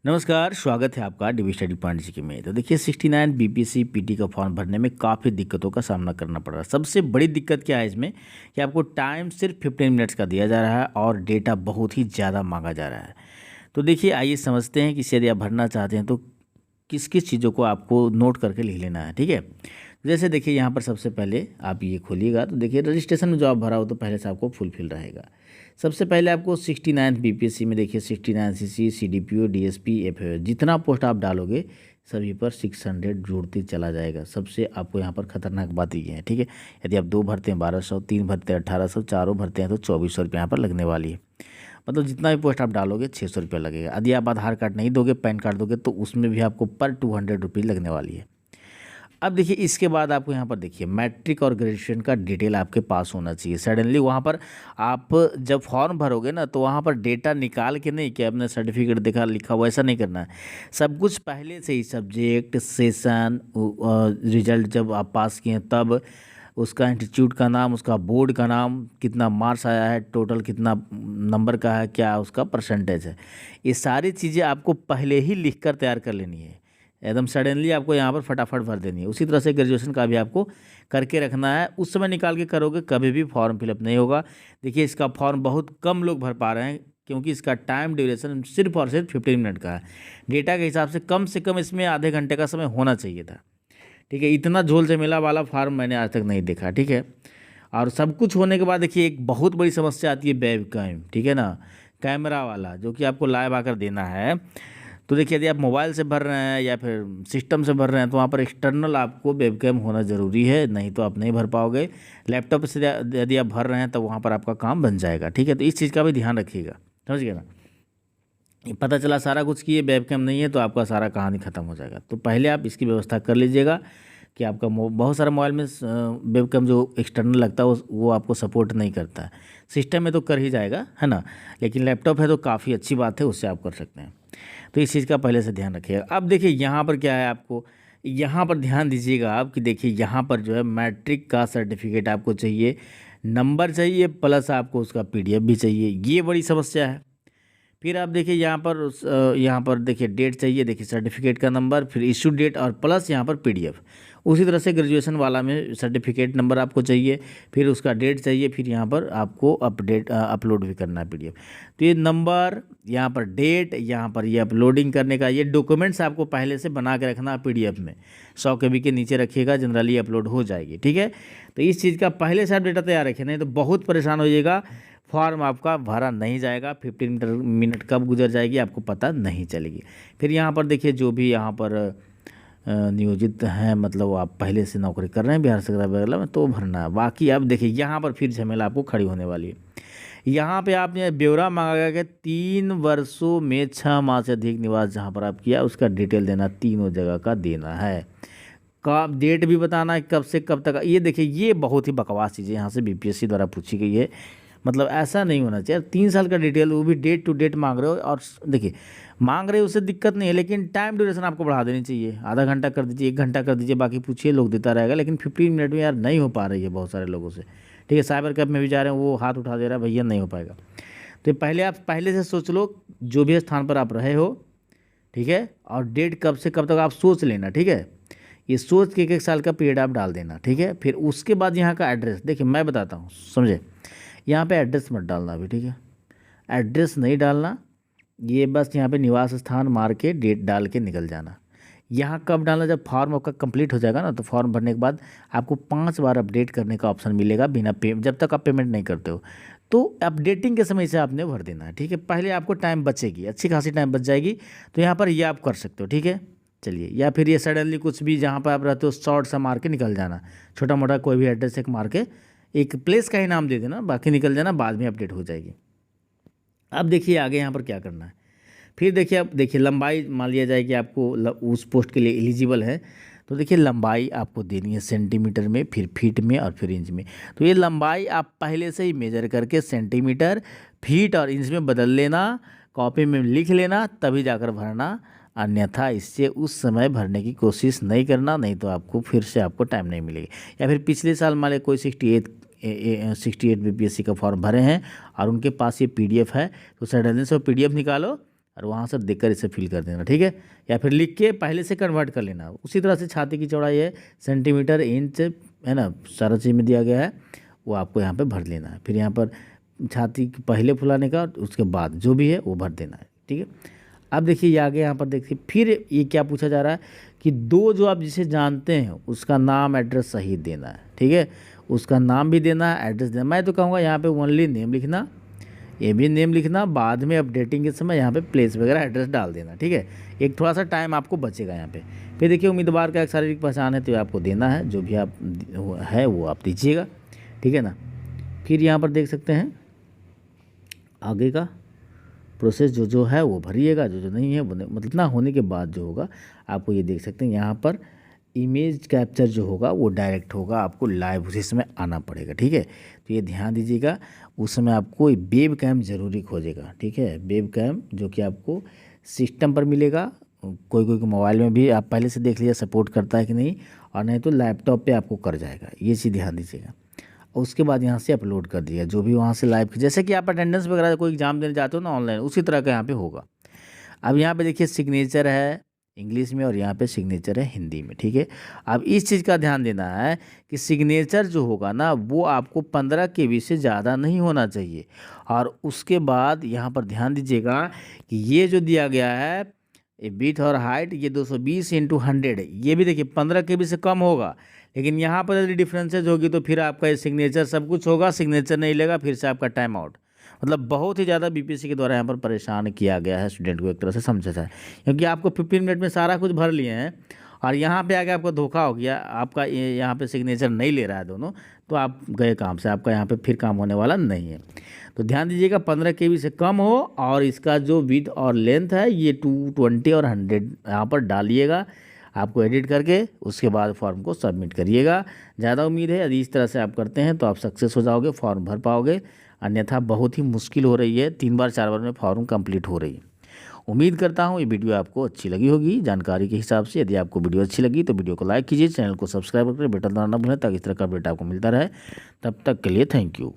नमस्कार, स्वागत है आपका डिवी स्टडी पॉइंट जी के में। तो देखिए 69 बीपीएससी पीटी का फॉर्म भरने में काफ़ी दिक्कतों का सामना करना पड़ रहा है। सबसे बड़ी दिक्कत क्या है इसमें कि आपको टाइम सिर्फ 15 मिनट्स का दिया जा रहा है और डेटा बहुत ही ज़्यादा मांगा जा रहा है। तो देखिए आइए समझते हैं कि यदि आप भरना चाहते हैं तो किस किस चीज़ों को आपको नोट करके लिख लेना है, ठीक है। जैसे देखिए यहाँ पर सबसे पहले आप ये खोलिएगा तो देखिए रजिस्ट्रेशन में जो आप भरा हो तो पहले से आपको फुलफिल रहेगा। सबसे पहले आपको 69 बीपीएससी में देखिए 69 सीसी सीडीपीओ डीएसपी एफए जितना पोस्ट आप डालोगे सभी पर 600 जोड़ते चला जाएगा। सबसे आपको यहाँ पर खतरनाक बात ये है, ठीक है। यदि आप 2 भरते हैं 1200, 3 भरते हैं 1800, चारों भरते हैं तो 2400 रुपये यहाँ पर लगने वाली है। मतलब जितना भी पोस्ट आप डालोगे 600 रुपये लगेगा। यदि आप आधार कार्ड नहीं दोगे, पैन कार्ड दोगे तो उसमें भी आपको पर 200 रुपीज़ लगने वाली है। अब देखिए इसके बाद आपको यहाँ पर देखिए मैट्रिक और ग्रेजुएशन का डिटेल आपके पास होना चाहिए। सडनली वहाँ पर आप जब फॉर्म भरोगे ना तो वहाँ पर डेटा निकाल के नहीं कि आपने सर्टिफिकेट देखा लिखा हुआ, ऐसा नहीं करना है। सब कुछ पहले से ही सब्जेक्ट सेशन रिजल्ट जब आप पास किए तब उसका इंस्टीट्यूट का नाम, उसका बोर्ड का नाम, कितना मार्क्स आया है, टोटल कितना नंबर का है, क्या उसका परसेंटेज है, ये सारी चीज़ें आपको पहले ही लिख कर तैयार कर लेनी है। एकदम सडनली आपको यहाँ पर फटाफट भर देनी है। उसी तरह से ग्रेजुएशन का भी आपको करके रखना है। उस समय निकाल के करोगे कभी भी फॉर्म फिलअप नहीं होगा। देखिए इसका फॉर्म बहुत कम लोग भर पा रहे हैं क्योंकि इसका टाइम ड्यूरेशन सिर्फ और सिर्फ 15 मिनट का है। डेटा के हिसाब से कम इसमें आधे घंटे का समय होना चाहिए था, ठीक है। इतना झोल झमेला वाला फॉर्म मैंने आज तक नहीं देखा, ठीक है। और सब कुछ होने के बाद देखिए एक बहुत बड़ी समस्या आती है वेबकैम, ठीक है ना, कैमरा वाला जो कि आपको लाइव आकर देना है। तो देखिए यदि आप मोबाइल से भर रहे हैं या फिर सिस्टम से भर रहे हैं तो वहाँ पर एक्सटर्नल आपको वेबकैम होना ज़रूरी है, नहीं तो आप नहीं भर पाओगे। लैपटॉप से यदि आप भर रहे हैं तो वहाँ पर आपका काम बन जाएगा, ठीक है। तो इस चीज़ का भी ध्यान रखिएगा, समझ गए ना। पता चला सारा कुछ कि ये वेबकैम नहीं है तो आपका सारा कहानी ख़त्म हो जाएगा। तो पहले आप इसकी व्यवस्था कर लीजिएगा कि आपका बहुत सारा मोबाइल में वेबकैम जो एक्सटर्नल लगता है वो आपको सपोर्ट नहीं करता है। सिस्टम में तो कर ही जाएगा, है ना, लेकिन लैपटॉप है तो काफ़ी अच्छी बात है, उससे आप कर सकते हैं। तो इस चीज़ का पहले से ध्यान रखिएगा। अब देखिए यहाँ पर क्या है, आपको यहाँ पर ध्यान दीजिएगा आप कि देखिए यहाँ पर जो है मैट्रिक का सर्टिफिकेट आपको चाहिए, नंबर चाहिए, प्लस आपको उसका पीडीएफ भी चाहिए। ये बड़ी समस्या है। फिर आप देखिए यहाँ पर देखिए डेट चाहिए, देखिए सर्टिफिकेट का नंबर, फिर इशू डेट और प्लस यहाँ पर पीडीएफ। उसी तरह से ग्रेजुएशन वाला में सर्टिफिकेट नंबर आपको चाहिए, फिर उसका डेट चाहिए, फिर यहाँ पर आपको अपलोड भी करना है पीडीएफ। तो ये नंबर, यहाँ पर डेट, यहाँ पर ये अपलोडिंग करने का ये डॉक्यूमेंट्स आपको पहले से बना के रखना है पीडीएफ में। 100 KB के नीचे रखिएगा, जनरली अपलोड हो जाएगी, ठीक है। तो इस चीज़ का पहले से आप डेटा तैयार रखें, नहीं तो बहुत परेशान हो जाइएगा। फॉर्म आपका भरा नहीं जाएगा, 15 मिनट कब गुजर जाएगी आपको पता नहीं चलेगी। फिर यहाँ पर देखिए जो भी यहाँ पर नियोजित हैं, मतलब आप पहले से नौकरी कर रहे हैं बिहार सरकार वगैरह में तो भरना है। बाकी आप देखिए यहाँ पर फिर झमेला आपको खड़ी होने वाली है। यहाँ पे आपने ब्यौरा मांगा गया कि 3 वर्षों में 6 माह से अधिक निवास जहाँ पर आप किया उसका डिटेल देना, तीनों जगह का देना है। का डेट भी बताना है कब से कब तक। ये देखिए ये बहुत ही बकवास चीज़ें यहाँ से बीपीएससी द्वारा पूछी गई है। मतलब ऐसा नहीं होना चाहिए। 3 साल का डिटेल, वो भी डेट टू डेट मांग रहे हो। और देखिए मांग रहे हो उससे दिक्कत नहीं है, लेकिन टाइम ड्यूरेशन आपको बढ़ा देनी चाहिए। आधा घंटा कर दीजिए, 1 घंटा कर दीजिए, बाकी पूछिए, लोग देता रहेगा। लेकिन 15 मिनट में यार नहीं हो पा रही है बहुत सारे लोगों से, ठीक है। साइबर कैफ में भी जा रहे हैं, वो हाथ उठा दे रहा है, भैया नहीं हो पाएगा। तो पहले आप पहले से सोच लो जो भी स्थान पर आप रहे हो, ठीक है, और डेट कब से कब तक आप सोच लेना, ठीक है। ये सोच के 1 साल का पीरियड आप डाल देना, ठीक है। फिर उसके बाद यहाँ का एड्रेस देखिए मैं बताता हूँ, समझे। यहाँ पे एड्रेस मत डालना अभी, ठीक है। एड्रेस नहीं डालना, ये बस यहाँ पे निवास स्थान मार के डेट डाल के निकल जाना। यहाँ कब डालना, जब फॉर्म आपका कंप्लीट हो जाएगा ना, तो फॉर्म भरने के बाद आपको 5 बार अपडेट करने का ऑप्शन मिलेगा बिना जब तक आप पेमेंट नहीं करते हो। तो अपडेटिंग के समय से आपने भर देना है, ठीक है। पहले आपको टाइम बचेगी, अच्छी खासी टाइम बच जाएगी, तो यहाँ पर ये आप कर सकते हो, ठीक है। चलिए, या फिर ये सडनली कुछ भी जहाँ पर आप रहते हो शॉर्ट सा मार के निकल जाना, छोटा मोटा कोई भी एड्रेस एक मार के एक प्लेस का ही नाम दे देना, बाकी निकल जाना, बाद में अपडेट हो जाएगी। अब देखिए आगे यहाँ पर क्या करना है। फिर देखिए अब देखिए लंबाई मान लिया जाए कि आपको उस पोस्ट के लिए एलिजिबल है, तो देखिए लंबाई आपको देनी है सेंटीमीटर में, फिर फीट में और फिर इंच में। तो ये लंबाई आप पहले से ही मेजर करके सेंटीमीटर, फीट और इंच में बदल लेना, कॉपी में लिख लेना, तभी जाकर भरना। अन्यथा इससे उस समय भरने की कोशिश नहीं करना, नहीं तो आपको फिर से आपको टाइम नहीं मिलेगी। या फिर पिछले साल मान लिया कोई 68 बीपीएससी का फॉर्म भरे हैं और उनके पास ये पीडीएफ है, तो सडनली से वो पीडीएफ निकालो और वहाँ से देखकर इसे फिल कर देना, ठीक है। या फिर लिख के पहले से कन्वर्ट कर लेना। उसी तरह से छाती की चौड़ाई है सेंटीमीटर, इंच, है ना, सारा चीज़ में दिया गया है, वो आपको यहाँ पे भर लेना है। फिर यहाँ पर छाती पहले फुलाने का, उसके बाद जो भी है वो भर देना है, ठीक है। अब देखिए ये आगे यहाँ पर देखिए फिर ये क्या पूछा जा रहा है कि दो जो आप जिसे जानते हैं उसका नाम एड्रेस सही देना है, ठीक है। उसका नाम भी देना है, एड्रेस देना। मैं तो कहूँगा यहाँ पे ओनली नेम लिखना, ये भी नेम लिखना, बाद में अपडेटिंग के समय यहाँ पे प्लेस वगैरह एड्रेस डाल देना, ठीक है। एक थोड़ा सा टाइम आपको बचेगा यहाँ पे। फिर देखिए उम्मीदवार का एक शारीरिक पहचान है तो आपको देना है, जो भी आप है वो आप दीजिएगा, ठीक है ना। फिर यहाँ पर देख सकते हैं आगे का प्रोसेस जो जो है वो भरिएगा, जो जो नहीं है वो नहीं, मतलब इतना होने के बाद जो होगा आपको ये देख सकते हैं यहाँ पर इमेज कैप्चर जो होगा वो डायरेक्ट होगा, आपको लाइव उसी समय आना पड़ेगा, ठीक है। तो ये ध्यान दीजिएगा, उस समय आपको वेब कैम ज़रूरी खोजेगा, ठीक है। वेब कैम जो कि आपको सिस्टम पर मिलेगा, कोई कोई मोबाइल में भी आप पहले से देख लीजिए सपोर्ट करता है कि नहीं, और नहीं तो लैपटॉप पे आपको कर जाएगा, ये चीज़ ध्यान दीजिएगा। उसके बाद यहाँ से अपलोड कर दिया जो भी वहाँ से लाइव, जैसे कि आप अटेंडेंस वगैरह कोई एग्जाम देने जाते हो ना ऑनलाइन, उसी तरह का यहाँ पे होगा। अब यहाँ पे देखिए सिग्नेचर है इंग्लिश में और यहाँ पे सिग्नेचर है हिंदी में, ठीक है। अब इस चीज़ का ध्यान देना है कि सिग्नेचर जो होगा ना वो आपको 15 KB से ज़्यादा नहीं होना चाहिए। और उसके बाद यहाँ पर ध्यान दीजिएगा कि ये जो दिया गया है ये विड्थ और हाइट, ये 220x100 है, ये भी देखिए 15 KB से कम होगा। लेकिन यहाँ पर यदि डिफरेंसेज होगी तो फिर आपका ये सिग्नेचर सब कुछ होगा, सिग्नेचर नहीं लेगा, फिर से आपका टाइम आउट। मतलब बहुत ही ज़्यादा बीपीएससी के द्वारा यहाँ पर परेशान किया गया है स्टूडेंट को, एक तरह से समझा जाए, क्योंकि आपको 15 मिनट में सारा कुछ भर लिए हैं और यहाँ पे आके आपको धोखा हो गया, आपका यहाँ पे सिग्नेचर नहीं ले रहा है दोनों, तो आप गए काम से, आपका यहाँ पे फिर काम होने वाला नहीं है। तो ध्यान दीजिएगा 15 KB से कम हो, और इसका जो विड्थ और लेंथ है ये 220 और 100 यहाँ पर डालिएगा आपको एडिट करके, उसके बाद फॉर्म को सबमिट करिएगा। ज़्यादा उम्मीद है यदि इस तरह से आप करते हैं तो आप सक्सेस हो जाओगे, फॉर्म भर पाओगे, अन्यथा बहुत ही मुश्किल हो रही है, 3 बार 4 बार में फॉर्म कंप्लीट हो रही है। उम्मीद करता हूँ ये वीडियो आपको अच्छी लगी होगी जानकारी के हिसाब से। यदि आपको वीडियो अच्छी लगी तो वीडियो को लाइक कीजिए, चैनल को सब्सक्राइब करके बेल दबाना ना भूलें ताकि इस तरह का अपडेट आपको मिलता रहे। तब तक के लिए थैंक यू।